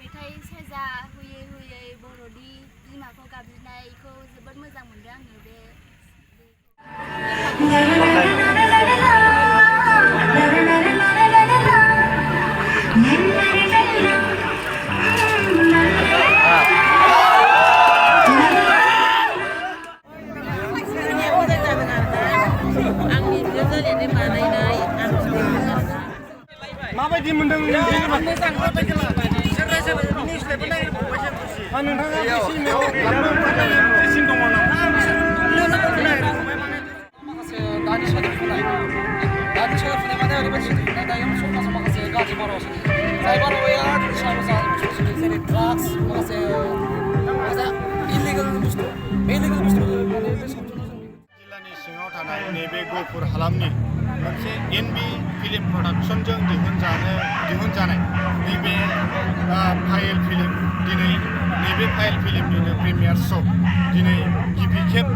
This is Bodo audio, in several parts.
मेथाइ सेजा हुयै हुयै बर'नि बिमाखौ गाबज्रिनायखौ जोबोद मोजां मोनदों आङो बे माबायदि मोनदों नोंथाङा सिम दङ माखासे दानि सोदोबफुनाय माने ओरैबायदि सोदोबफुनाय दायो समाजाव माखासे गाज्रि बारहावा सोलियो जाय बारहावाया जेरै ड्राग्स माखासे इलिगेल बुस्थु बे इलिगेल बुस्थु माने बे सावथुनाव जों जिल्लानि सिङाव थानाय नैबे गहपुर हालामनि मोनसे एनबि फिल्म प्रडाक्शनजों दिहुनजानाय नैबे फाइल फिल्म दिनै नैबे फाइल फिल्मनिनो प्रिमियार श' दिनै गिबि खेब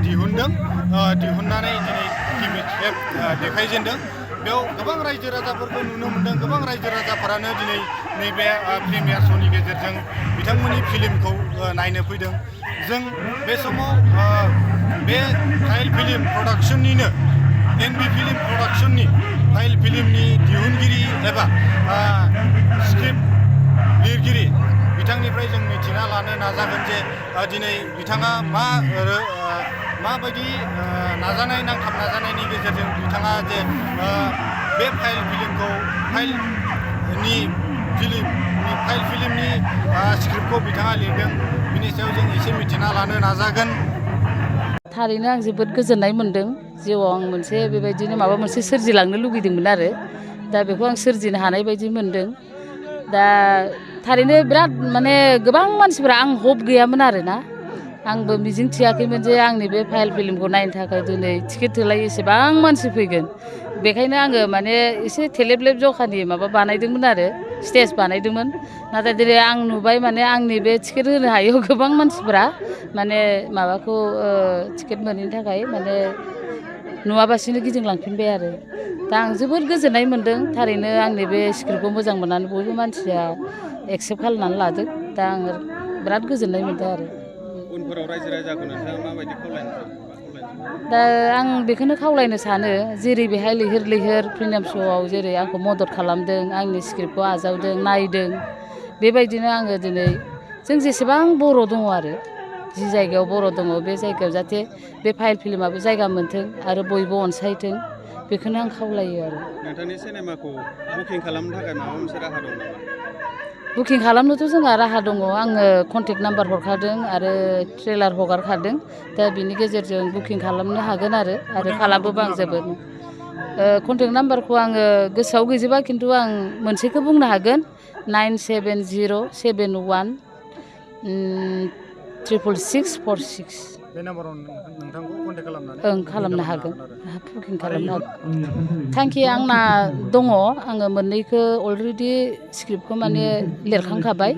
दिहुननानै दिनै गिबि खेब देखायजेनदों बेयाव गोबां रायजो राजाफोरखौ नुनो मोनदों गोबां रायजो राजाफोरानो दिनै नैबे प्रिमियार श'नि गेजेरजों बिथांमोननि फिल्मखौ नायनो फैदों जों बे समाव बे फाइल फिल्म प्रडाक्शननिनो एनबि फिल्म प्रडाक्शननि फाइल फिल्मनि दिहुनगिरि एबा स्क्रिप्ट लिरगिरि बिथांनिफ्राय जों मिथिना लानो नाजागोन जे दिनै बिथाङा माबायदि नाजानाय नांथाब नाजानायनि गेजेरजों बिथाङा जे बे फाइल फिल्मनि स्क्रिप्टखौ बिथाङा लिरदों बिनि सायाव जों एसे मिथिना लानो नाजागोन। थारैनो आं जोबोद गोजोननाय मोनदों जिउआव आं मोनसे बेबायदिनो माबा मोनसे सोरजिलांनो लुगैदोंमोन आरो दा बेखौ आं सोरजिनो हानाय बायदि मोनदों दा थारैनो बिराद माने गोबां मानसिफोरा आं हप गैयामोन आरोना आंबो मिजिं थियाखैमोन जे आंनि बे फाइल फिल्मखौ नायनो थाखाय दिनै टिकेट थोलाय एसेबां मानसि फैगोन बेखायनो आङो माने एसे थेलेबलेब जखानि माबा बानायदोंमोन आरो स्टेज बानायदोंमोन नाथाय दिनै आं नुबाय माने आंनि बे टिकेट होनो हायैयाव गोबां मानसिफोरा माने माबाखौ टिकेट मोनैनि थाखाय माने नुवाबासिनो गिदिंलांफिनबाय आरो दा आं जोबोद गोजोननाय मोनदों थारैनो आंनि बे स्क्रिप्टखौ मोजां मोननानै बयबो मानसिया एक्सेप्ट खालामनानै लादों दा आं बिराद गोजोननाय मोनदों आरो उनफोराव रायजो राजाखौ नोंथाङा माबायदि खावलायनो दा आं बेखौनो खावलायनो सानो जेरै बेहाय लैहोर लैहोर प्रिमियाम श'आव जेरै आंखौ मदद खालामदों आंनि स्क्रिप्टखौ आजावदों नायदों बेबायदिनो आङो दिनै जों जेसेबां बर' दङ आरो जि जायगायाव बर' दङ बे जायगायाव जाहाथे बे फाइल फिल्माबो जायगा मोनथों आरो बयबो अनसायथों बेखौनो आं खावलायो आरो नोंथांनि सिनेमाखौ बुकिं खालामनो थाखाय माबा मोनसे राहा दं नामा? बुकिं खालामनोथ' जोंहा राहा दङ आङो कन्टेक्ट नाम्बार हरखादों आरो ट्रेलार हगारखादों दा बिनि गेजेरजों बुकिं खालामनो हागोन आरो खालामोबा आं जोबोद कन्टेक्ट नाम्बारखौ आङो गोसोआव गैजोबा खिन्थु आं मोनसेखौ बुंनो हागोन 9707716646 बे नाम्बाराव नोंथांखौ कन्टेक्ट खालामनानै खालामनो हागोन बुकिं खालामनो हागोन थांखिया आंना दङ आङो मोननैखौ अलरेडि स्क्रिप्टखौ माने लिरखांखाबाय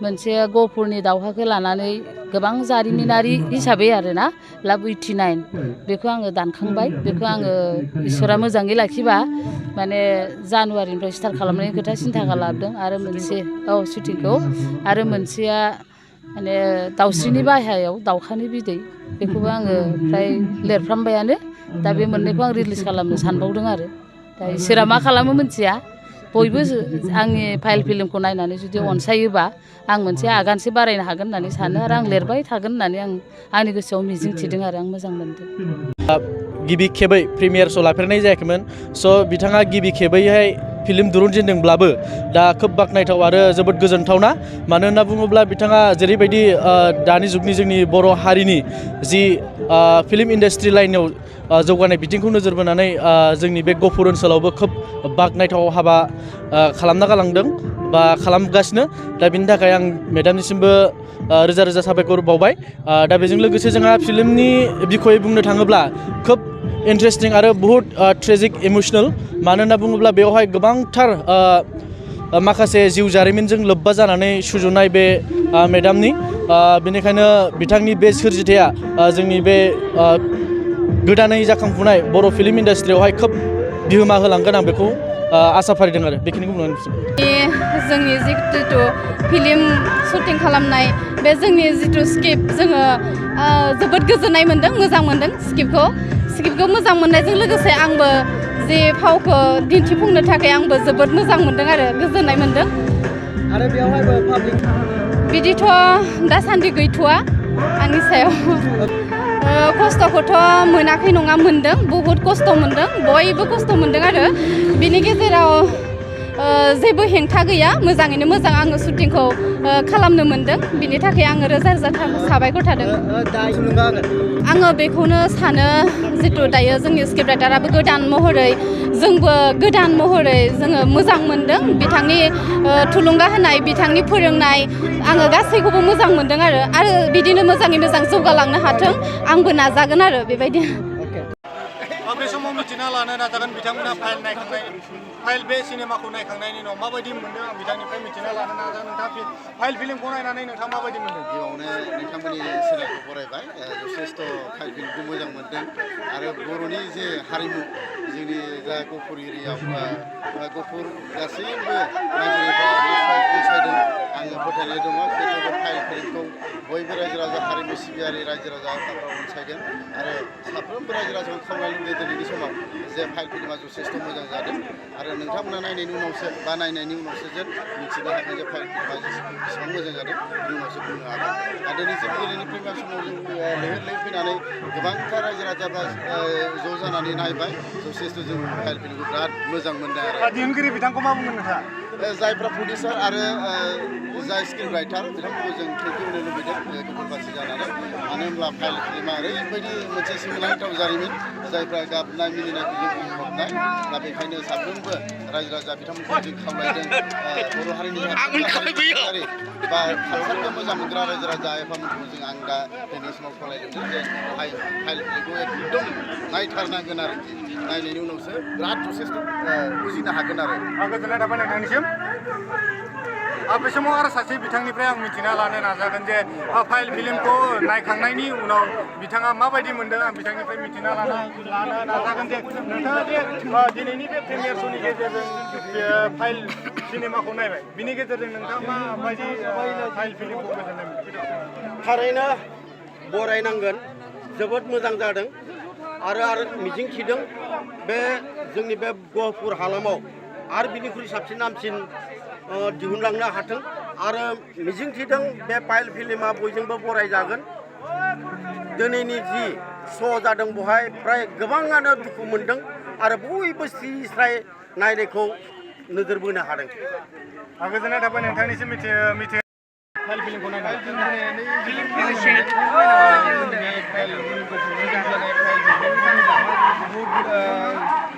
मोनसे गहपुरनि दावहाखौ लानानै गोबां जारिमिनारि हिसाबै आरोना लाभ 89 बेखौ आङो दानखांबाय बेखौ आङो इसोरा मोजाङै लाखिबा माने जानुवारिनिफ्राय स्टार्ट खालामनायनि खोथा सिन्था खालामदों आरो मोनसे शुटिंखौ आरो मोनसेया माने दाउस्रिनि बाहायाव दाउखानि बिदै बेखौबो आङो फ्राय लिरफ्रामबायानो दा बे मोननैखौ आं रिलिज खालामनो सानबावदों आरो दा इसोरा मा खालामो मिथिया बयबो आंनि फाइल फिल्मखौ नायनानै जुदि अनसायोबा आं मोनसे आगानसे बारायनो हागोन होननानै सानो आरो आं लिरबाय थागोन होननानै आंनि गोसोआव मिजिं थिदों आरो आं मोजां मोनदों गिबि खेबै प्रिमियार श' लाफेरनाय जायाखैमोन स' बिथाङा गिबि खेबैहाय फिल्म दिरुनजेनदोंब्लाबो दा खोब बाख्नायथाव आरो जोबोद गोजोनथावना मानो होनना बुङोब्ला बिथाङा जेरैबायदि दानि जुगनि जोंनि बर' हारिनि जि फिल्म इन्डास्ट्रि लाइनाव जौगानाय बिथिंखौ नोजोर बोनानै जोंनि बे गहपुर ओनसोलावबो खोब बाख्नायथाव हाबा खालामना गालांदों बा खालामगासिनो दा बिनि थाखाय आं मेडामनिसिमबो रोजा रोजा साबायखर बावबाय दा बेजों लोगोसे जोंहा फिल्मनि बिखयै बुंनो थाङोब्ला खोब इन्टारेस्टिं आरो बहुत ट्रेजिक इमोसनेल मानो होनना बुङोब्ला बेवहाय गोबांथार माखासे जिउ जारिमिनजों लोब्बा जानानै सुजुनाय बे मेडामनि बेनिखायनो बिथांनि बे सोरजिथाया जोंनि बे गोदानै जाखांफुनाय बर' फिल्म इन्डास्ट्रियावहाय खोब बिहोमा होलांगोन आं बेखौ आसा फारिदों आरो बेखिनिखौ बुंनानै जोंनि जितु फिल्म शुटिं खालामनाय बे जोंनि जितु स्क्रिप्ट जोङो जोबोद गोजोननाय मोन्दों मोजां मोन्दों स्क्रिप्टखौ मोजां मोननायजों लोगोसे आंबो जे फावखौ दिन्थिफुंनो थाखाय आंबो जोबोद मोजां मोन्दों आरो गोजोननाय मोन्दों आरो बेयावहायबो पाब्लिक बिदिथ' दासान्दि गैथ'वा आंनि सायाव खस्थ'खौथ' मोनाखै नङा मोन्दों बहुद खस्थ' मोन्दों बयबो खस्थ' मोन्दों आरो बिनि गेजेराव जेबो हेंथा गैया मोजाङैनो मोजां आङो शुटिंखौ खालामनो मोन्दों बिनि थाखाय आङो रोजा रोजा साबायखर थादों आङो बेखौनो सानो जितु दायो जोंनि स्क्रिप्ट राइटाराबो गोदान महरै जोंबो गोदान महरै जोङो मोजां मोन्दों बिथांनि थुलुंगा होनाय बिथांनि फोरोंनाय आङो गासैखौबो मोजां मोन्दों आरो बिदिनो मोजाङै मोजां जौगालांनो हाथों आंबो नाजागोन आरो बेबायदि बे समाव मिथिना लानो नाजागोन बिथांमोना फाइल बे सिनेमाखौ नायखांनायनि उनाव माबायदि मोनदों आं बिथांनिफ्राय मिथिना लानो नाजागोन नोंथाङा फाइल फिल्मखौ नायनानै नोंथाङा माबायदि मोनदों गिबियावनो नोंथांमोननि चेनेलखौ बरायबाय जथेस्थ' फाइल फिल्मखौ मोजां मोनदों आरो बर'नि जे हारिमु जोंनि जा गफुर एरियायाव गफुर गासैबो नायगिरिफ्रा अनसायदों आङो फोथायनाय दङ जिहेतु फाइल फिल्मखौ बयबो रायजो राजा हारिमु सिबियारि रायजो राजाफ्रा अनसायगोन आरो साफ्रोमबो रायजो राजाखौ खावलाय लुबैयो दिनैनि समाव जे फाइल फिल्मा जथेस्थ' मोजां जादों आरो नोंथांमोना नायनायनि उनावसो बा नायनायनि उनावसो जों मिथिनो हागोन जे फाइल फिल्मा बेसेबां मोजां जादों बिनि उनावसो बुंनो हागोन आरो दिनैसिम गेलेनो फैनाय समाव जों लैहोर लैहोर फैनानै गोबांथार रायजो राजाफ्रा ज' जानानै नायबाय जथेस्थ' जों फाइल फिल्मखौ बिराद मोजां मोनदों आरो दिहुनगिरि बिथांखौ मा बुंगोन नोंथाङा जायफ्रा प्रडिउसार आरो जाय स्क्रिप्ट राइटार बिथांमोनखौ जों थेंकिउ होनो लुबैदों गुबुनबासि जानानै मानो होनब्ला फाइल फिल्मा ओरैबायदि मोनसे सोमोनांथाव जारिमिन जायफ्रा गाबनाय मिनिनायखौ जों बुंहरनाय दा बेखायनो साफ्रोमबो रायजो राजा बिथांमोनखौ जों खावलायदों बर' हारिनि हारि बा कालसारखौ मोजां मोनग्रा रायजो राजा आफामोनखौ जों आं दा दिनै समाव खावलायदों जे फाइल फिल्मखौ एकदम नायथारनांगोन आरोखि नायनायनि उनावसो बिराद जथेस्थ' बुजिनो हागोन आरो गोजोननाय थाबाय नोंथांनिसिम बे समाव आरो सासे बिथांनिफ्राय आं मिथिना लानो नाजागोन जे फाइल फिल्मखौ नायखांनायनि उनाव बिथाङा माबायदि मोनदों आं बिथांनिफ्राय मिथिना लानो नाजागोन जे नोंथाङा जे दिनैनि बे प्रिमियार श'नि गेजेरजों फाइल सिनेमाखौ नायबाय बिनि गेजेरजों नोंथाङा माबायदि फाइल फिल्मखौ गोजोननाय मोनदों थारैनो बरायनांगोन जोबोद मोजां जादों आरो मिजिंथिदों बे जोंनि बे गहपुर हालामाव आरो बिनिख्रुइ साबसिन हामसिन दिहुनलांनो हाथों आरो मिजिंथिदों बे फाइल फिल्मा बयजोंबो बरायजागोन दिनैनि जि श' जादों बेवहाय फ्राय गोबाङानो दुखु मोनदों आरो बयबो स्राय नायनायखौ नोजोर बोनो हादों गोजोननाय थाबाय नोंथांनिसिम फाइल फिल्मखौ नायनानै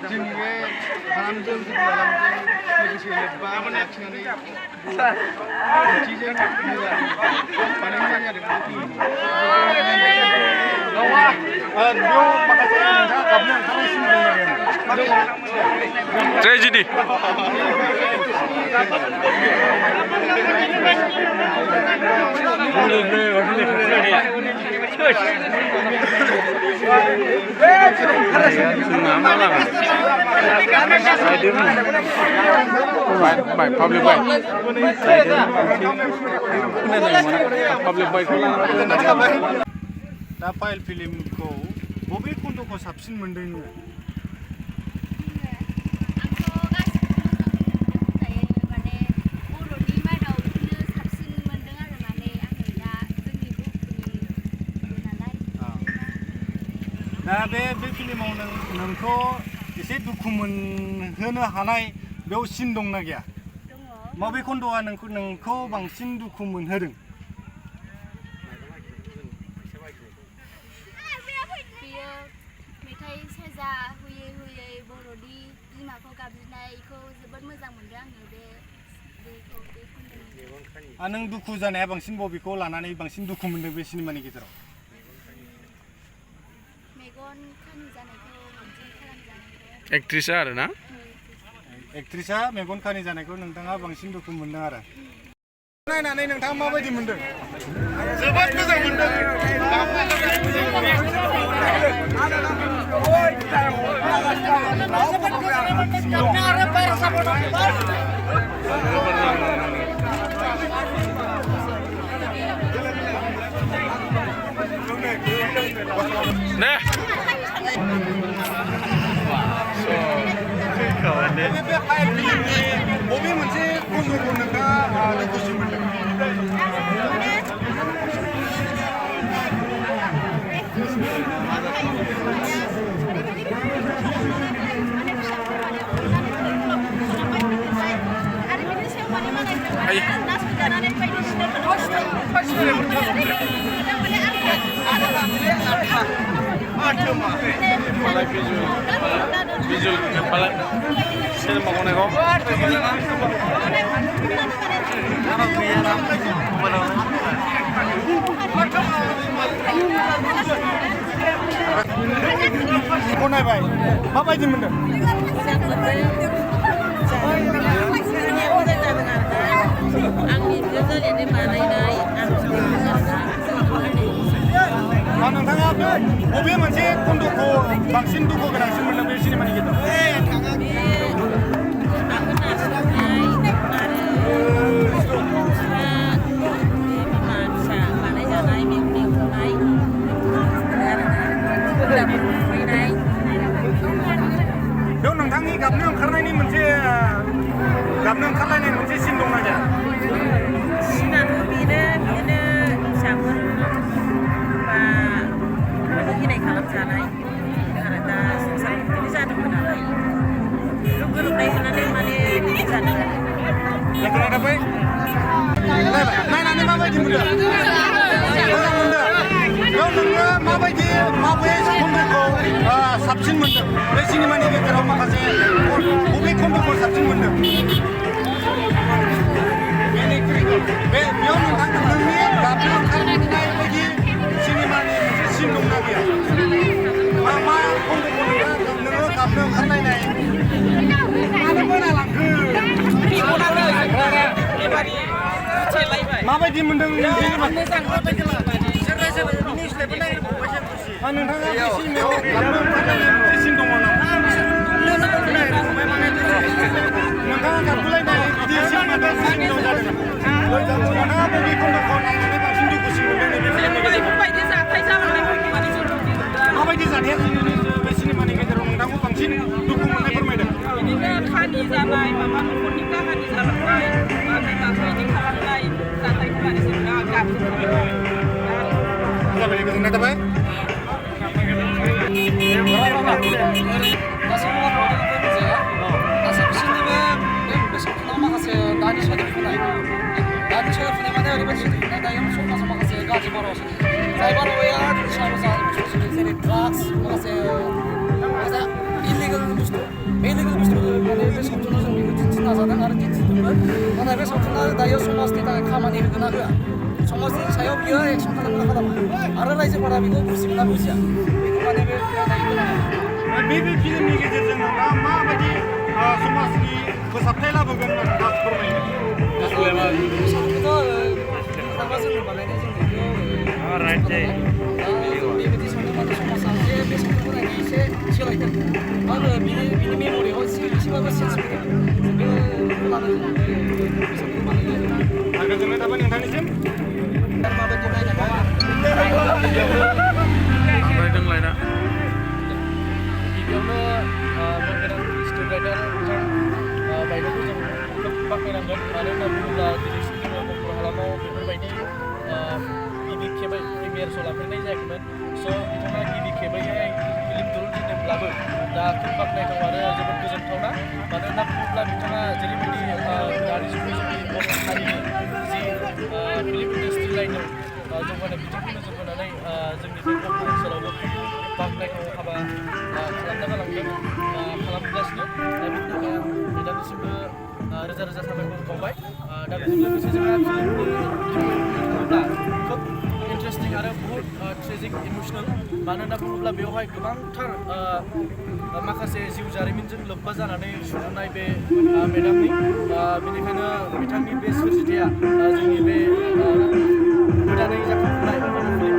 जोंनि बे हालामजों लोगोसे लोब्बा लाखिनानै दिन्थिजों बानायनाय जादों बेयाव माखासे नोंथाङा गाबनो ओंखारनायसिम ट्रेजेडि दा फाइल फिल्मखौ बबे खन्द'खौ साबसिन मोनदों नोङो दा बे फिल्माव नोंखौ एसे दुखु मोनहोनो हानाय बेयाव सिन दंना गैया माबे खन्द'आ नोंखौ बांसिन दुखु मोनहोदों बेयो मेथाइ सेरजा हुयै हुयै बर'नि बिमाखौ गाबज्रिनायखौ जोबोद मोजां मोनदों आङो बे नों दुखु जानाया बांसिन बबेखौ लानानै बांसिन दुखु मोनदों बे सिनेमानि गेजेराव एक्ट्रिसा आरो ना एक्ट्रिसा मेगन खानि जानायखौ नोंथाङा बांसिन दुखु मोनदों आरो नायनानै नोंथाङा माबायदि मोनदों जोबोद मोजां मोनदों Nah. बे हायर फिल्मनि बबे मोनसे खन्द'खौ नोंथाङा दुखुसिन मोनदों Visual kepala cinema konego. Kau naik apa aja mana? नोंथाङा बबे मोनसे खन्द'खौ बांसिन दुखु गोनांसिन मोनदों बे सिनेमानि गेजेराव बेयाव नोंथांनि गाबनो ओंखारलायनाय मोनसे सिन दंना गैया सिनाथ' बिदिनो फिसाफोर बा गिनाय खालामजानाय आरो दा संसार बिदिनो जादोंमोन नालाय गोरोबनाय मोननानै माने बिदि जादों आरो नायनानै माबायदि मोनदों मोजां मोनदों बेयाव नोङो माबायदि माबे खन्द'खौ साबसिन मोनदों बे सिनेमानि गेजेराव माखासे बबे खन्द'खौ साबसिन मोनदों बेयाव नोंथांनि गाबनो ओंखारनाय बायदि सिनेमानि मोनसे सिन दंना गैया मा खन्द'खौ नोङो गाबनो ओंखारलायनाय माबायदि मोनदों नोंथाङा बे सिनेमायाव गाबनो ओंखारलायनाय मोनसे सिन दङ नामा नोंथाङा गाबगुलायनाय बिदि सिन मोनदों नोंथाङा बबे खन्द'खौ नायनानै बांसिन दुखुसिन मोनदों माबायदि जाथाया बे सिनेमानि गेजेराव नोंथांखौ बांसिन दुखु मोननाय फोरमायदों बिदिनो खानि जानाय माबा न'खरनि काहानि जालांनाय बा बिमाखौ बिदि खालामनाय जाथायफोरानो जोंना गाबजोबबाय जाबाय गोजोननाय थाबाय माखासे दानि सोलिफुनाय माने ओरैबायदि सोलिफुनाय दायो समाजाव माखासे गाज्रि बारहावा सोलियो जाय बारहावाया निसा बुस्थु सोलियो जेरै ड्राग्स माखासे इलिगेल बुस्थु बे इलिगेल बुस्थु माने बे सावथुनाव जों बेखौ दिन्थिनो नाजादों आरो दिन्थिदोंमोन नाथाय बे सावथुना दायो समाजनि थाखाय खामानि होगोन ना होआ समाजनि सायाव बियो एक्सन खालामना खालामा आरो रायजोफोरा बेखौ बुजिगोन ना बुजिया बेखौ माने बे बे फिल्मनि गेजेरजों नोंथाङा माबायदि समाजनि फोसाबथाय लाबोगोन नोंथाङा फोरमायनो जों बानायनाय जों बेबायदि सावथुन समाजा जे बे सावथुनखौ नायनानै एसे सोलायदों आरो बिनि मेम'रियाव एसेबाबो सेन्स फैदों बेखौ लानानै गोजोननाय थाबाय नोंथांनिसिम माबायदि नायनांगौ लायना गिबियावनो स्टुडेन्ट राइटार बायदिखौ जों खोब बाख्नायनांगोन मानो होनना बुङोब्ला दिनैसिम जोङो गफुर हालामाव बेफोरबायदि गिबि खेबै प्रिमियार श' लाफेरनाय जायाखैमोन स' बिथाङा गिबि खेबैहाय फिल्म दिरुनजेनदोंब्लाबो दा खोब बाख्नायथाव आरो जोबोद गोजोनथावना मानो होनना बुङोब्ला बिथाङा जेरैबायदि दानि जुगनि जोंनि बर' हारिनि जि फिल्म इन्डास्ट्रि लाइनाव जौगानाय बिथिंखौ नोजोर होनानै जोंनि बे गफुर ओनसोलावबो बाख्नायथाव हाबा खालामना खालामगासिनो दा बेनि थाखाय मेदामनिसिमबो रोजा रोजा साबायखर बावबाय दा बेजों लोगोसे जोंहा फिल्मनि खोब इन्टारेस्टिं आरो बहुत ट्रेजिक इमोसनेल मानो होनना बुङोब्ला बेवहाय गोबांथार माखासे जिउ जारिमिनजों लोब्बा जानानै सुजुनाय बे मेडामनि बेनिखायनो बिथांनि बे सोरजिथाया जोंनि बे गोदानै जाखांफुनाय